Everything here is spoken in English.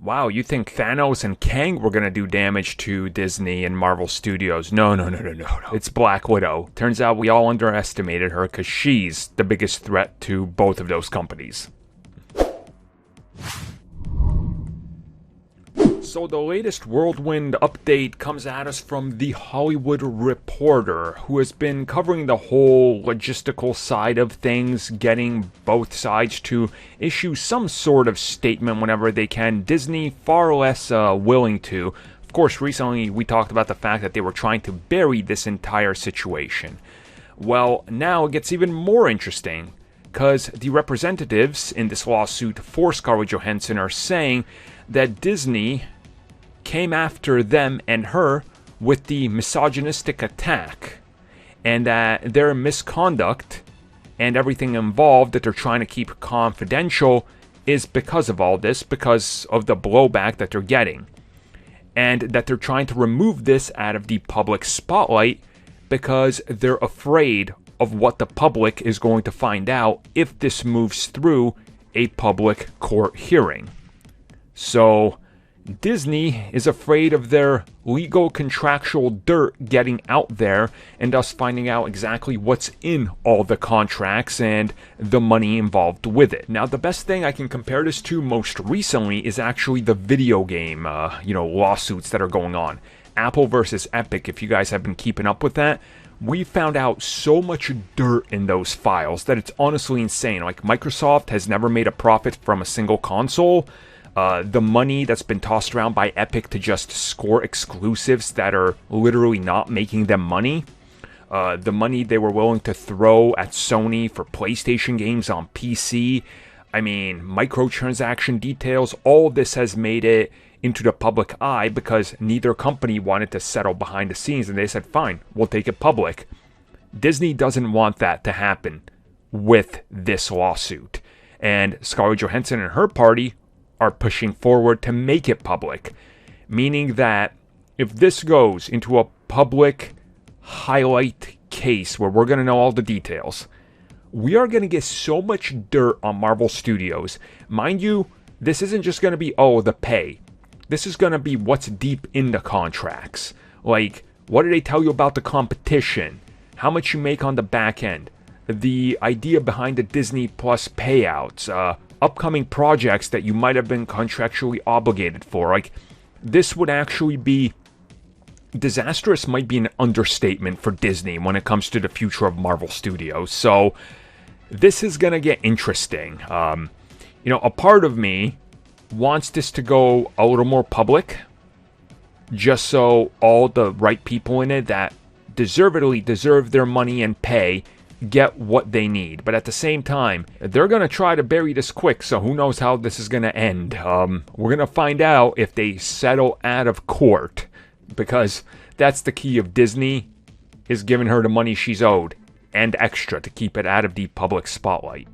Wow, you think Thanos and Kang were gonna do damage to Disney and Marvel Studios? No. It's Black Widow. Turns out we all underestimated her because she's the biggest threat to both of those companies. So the latest whirlwind update comes at us from The Hollywood Reporter, who has been covering the whole logistical side of things, getting both sides to issue some sort of statement whenever they can. Disney far less willing to. Of course, recently we talked about the fact that they were trying to bury this entire situation. Well, now it gets even more interesting, because the representatives in this lawsuit for Scarlett Johansson are saying that Disney came after them and her with the misogynistic attack, and that their misconduct and everything involved that they're trying to keep confidential is because of all this, because of the blowback that they're getting, and that they're trying to remove this out of the public spotlight because they're afraid of what the public is going to find out if this moves through a public court hearing. So Disney is afraid of their legal contractual dirt getting out there and us finding out exactly what's in all the contracts and the money involved with it. Now, the best thing I can compare this to most recently is actually the video game, lawsuits that are going on. Apple versus Epic, if you guys have been keeping up with that. We found out so much dirt in those files that it's honestly insane. Like, Microsoft has never made a profit from a single console. The money that's been tossed around by Epic to just score exclusives that are literally not making them money. The money they were willing to throw at Sony for PlayStation games on PC. I mean, microtransaction details. All of this has made it into the public eye because neither company wanted to settle behind the scenes, and they said, fine, we'll take it public. Disney doesn't want that to happen with this lawsuit. And Scarlett Johansson and her party are pushing forward to make it public, meaning that if this goes into a public highlight case where we're going to know all the details, we are going to get so much dirt on Marvel Studios. Mind you, this isn't just going to be, the pay. This is going to be what's deep in the contracts. Like, what do they tell you about the competition? How much you make on the back end? The idea behind the Disney Plus payouts, upcoming projects that you might have been contractually obligated for. Like, this would actually be disastrous, might be an understatement for Disney when it comes to the future of Marvel Studios. So this is going to get interesting. A part of me wants this to go a little more public, just so all the right people in it that deservedly deserve their money and pay get what they need. But at the same time, they're going to try to bury this quick, so who knows how this is going to end. We're going to find out if they settle out of court, because that's the key of Disney, is giving her the money she's owed and extra to keep it out of the public spotlight.